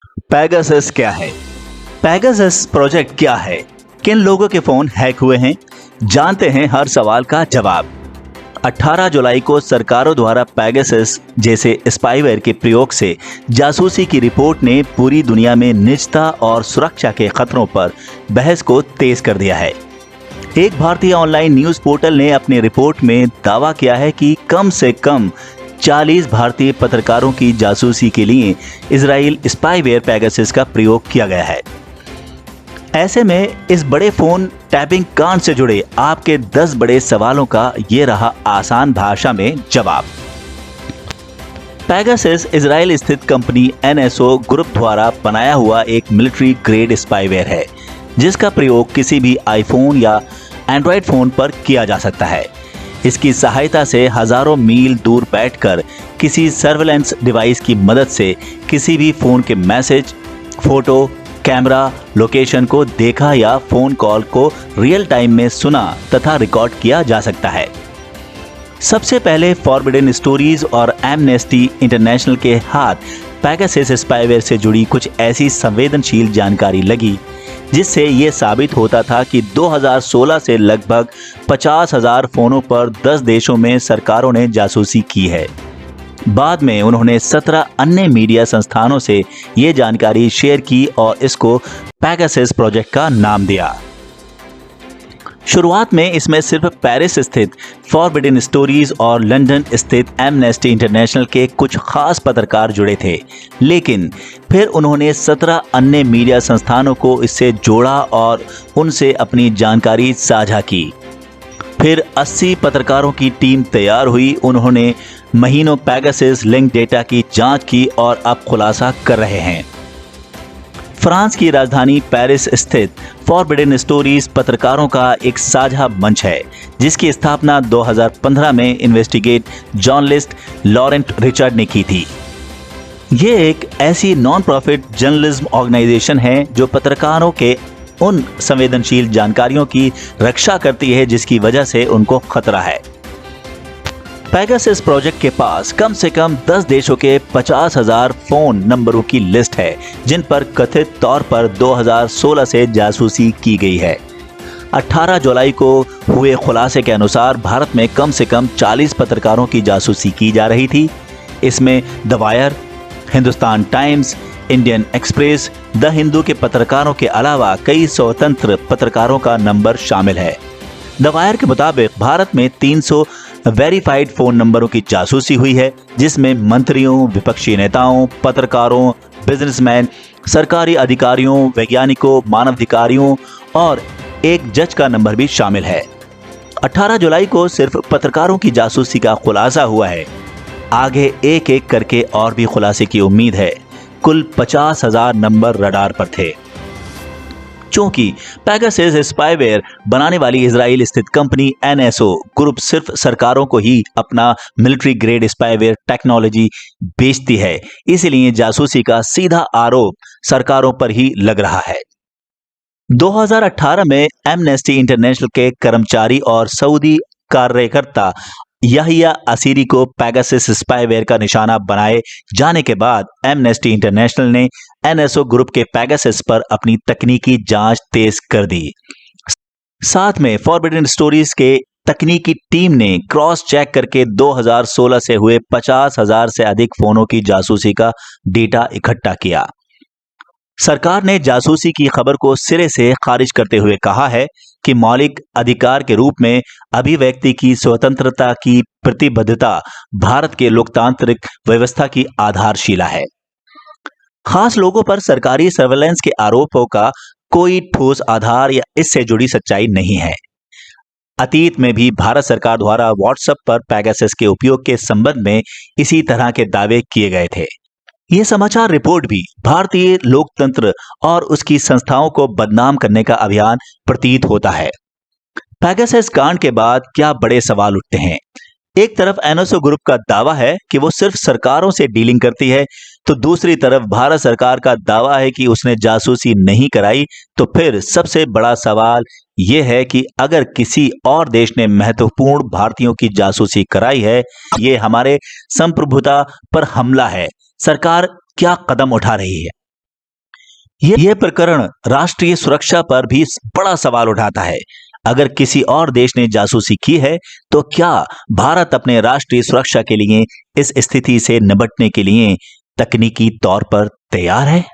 Pegasus क्या है? Pegasus project क्या है? किन लोगों के फोन हैक हुए हैं? जानते हैं हर सवाल का जवाब। 18 जुलाई को सरकारों द्वारा पैगासस जैसे स्पाईवेयर के प्रयोग से जासूसी की रिपोर्ट ने पूरी दुनिया में निजता और सुरक्षा के खतरों पर बहस को तेज कर दिया है। एक भारतीय ऑनलाइन न्यूज पोर्टल ने अपनी रिपोर्ट में दावा किया है कि कम से कम 40 भारतीय पत्रकारों की जासूसी के लिए इजराइल स्पाईवेयर पैगासस का प्रयोग किया गया है। ऐसे में इस बड़े फोन टैपिंग कांड से जुड़े आपके 10 बड़े सवालों का ये रहा आसान भाषा में जवाब। पैगासस इजराइल स्थित कंपनी NSO ग्रुप द्वारा बनाया हुआ एक मिलिट्री ग्रेड स्पाईवेयर है, जिसका प्रयोग किसी भी आईफोन या एंड्रॉयड फोन पर किया जा सकता है। इसकी सहायता से हजारों मील दूर बैठकर किसी सर्वेलेंस डिवाइस की मदद से किसी भी फोन के मैसेज, फोटो, कैमरा, लोकेशन को देखा या फोन कॉल को रियल टाइम में सुना तथा रिकॉर्ड किया जा सकता है। सबसे पहले फॉरबिडन स्टोरीज और एमनेस्टी इंटरनेशनल के हाथ पैगासस स्पाईवेयर से जुड़ी कुछ ऐसी संवेदनशील जानकारी लगी, जिससे ये साबित होता था कि 2016 से लगभग 50,000 फोनों पर 10 देशों में सरकारों ने जासूसी की है। बाद में उन्होंने 17 अन्य मीडिया संस्थानों से ये जानकारी शेयर की और इसको पैगासस प्रोजेक्ट का नाम दिया। शुरुआत में इसमें सिर्फ पेरिस स्थित फॉरबिडन स्टोरीज और लंदन स्थित एमनेस्टी इंटरनेशनल के कुछ खास पत्रकार जुड़े थे, लेकिन फिर उन्होंने 17 अन्य मीडिया संस्थानों को इससे जोड़ा और उनसे अपनी जानकारी साझा की। फिर 80 पत्रकारों की टीम तैयार हुई। उन्होंने महीनों पैगासस लिंक डेटा की जांच की और अब खुलासा कर रहे हैं। फ्रांस की राजधानी पेरिस स्थित फॉरबिडन स्टोरीज पत्रकारों का एक साझा मंच है, जिसकी स्थापना 2015 में इन्वेस्टिगेट जर्नलिस्ट लॉरेंट रिचर्ड ने की थी। ये एक ऐसी नॉन प्रॉफिट जर्नलिज्म ऑर्गेनाइजेशन है जो पत्रकारों के उन संवेदनशील जानकारियों की रक्षा करती है जिसकी वजह से उनको खतरा है। पैगासस प्रोजेक्ट के पास कम से कम 10 देशों के 50,000 फोन नंबरों की लिस्ट है, जिन पर कथित तौर पर 2016 से जासूसी की गई है। 18 जुलाई को हुए खुलासे के अनुसार भारत में कम से कम 40 पत्रकारों की जासूसी की जा रही थी। इसमें the wire, Hindustan times, Indian express, the Hindu के पत्रकारों के अलावा कई स्वतंत्र पत्रकारों का नंबर शामिल है। द वायर के मुताबिक भारत में 300 वेरीफाइड फोन नंबरों की जासूसी हुई है, जिसमें मंत्रियों, विपक्षी नेताओं, पत्रकारों, बिजनेसमैन, सरकारी अधिकारियों, वैज्ञानिकों, मानवाधिकारियों और एक जज का नंबर भी शामिल है। 18 जुलाई को सिर्फ पत्रकारों की जासूसी का खुलासा हुआ है। आगे एक एक करके और भी खुलासे की उम्मीद है। कुल 50,000 नंबर रडार पर थे। चूंकि पैगासस स्पाईवेयर बनाने वाली इजराइल स्थित कंपनी NSO ग्रुप सिर्फ सरकारों को ही अपना मिलिट्री ग्रेड स्पाईवेयर टेक्नोलॉजी बेचती है, इसलिए जासूसी का सीधा आरोप सरकारों पर ही लग रहा है। 2018 में एमनेस्टी इंटरनेशनल के कर्मचारी और सऊदी कार्यकर्ता याहिया असीरी को पैगासस स्पाईवेयर का निशाना बनाए जाने के बाद एमनेस्टी इंटरनेशनल ने NSO ग्रुप के पैगासस पर अपनी तकनीकी जांच तेज कर दी। साथ में फॉरबिडन स्टोरीज के तकनीकी टीम ने क्रॉस चेक करके 2016 से हुए 50,000 से अधिक फोनों की जासूसी का डेटा इकट्ठा किया। सरकार ने जासूसी की खबर को सिरे से खारिज करते हुए कहा है कि मौलिक अधिकार के रूप में अभिव्यक्ति की स्वतंत्रता की प्रतिबद्धता भारत के लोकतांत्रिक व्यवस्था की आधारशिला है। खास लोगों पर सरकारी सर्वेलेंस के आरोपों का कोई ठोस आधार या इससे जुड़ी सच्चाई नहीं है। अतीत में भी भारत सरकार द्वारा व्हाट्सएप पर पैगासस के उपयोग के संबंध में इसी तरह के दावे किए गए थे। ये समाचार रिपोर्ट भी भारतीय लोकतंत्र और उसकी संस्थाओं को बदनाम करने का अभियान प्रतीत होता है। पैगासस कांड के बाद क्या बड़े सवाल उठते हैं। एक तरफ NSO ग्रुप का दावा है कि वो सिर्फ सरकारों से डीलिंग करती है, तो दूसरी तरफ भारत सरकार का दावा है कि उसने जासूसी नहीं कराई। तो फिर सबसे बड़ा सवाल ये है कि अगर किसी और देश ने महत्वपूर्ण भारतीयों की जासूसी कराई है, ये हमारे संप्रभुता पर हमला है। सरकार क्या कदम उठा रही है? यह प्रकरण राष्ट्रीय सुरक्षा पर भी बड़ा सवाल उठाता है। अगर किसी और देश ने जासूसी की है तो क्या भारत अपने राष्ट्रीय सुरक्षा के लिए इस स्थिति से निपटने के लिए तकनीकी तौर पर तैयार है?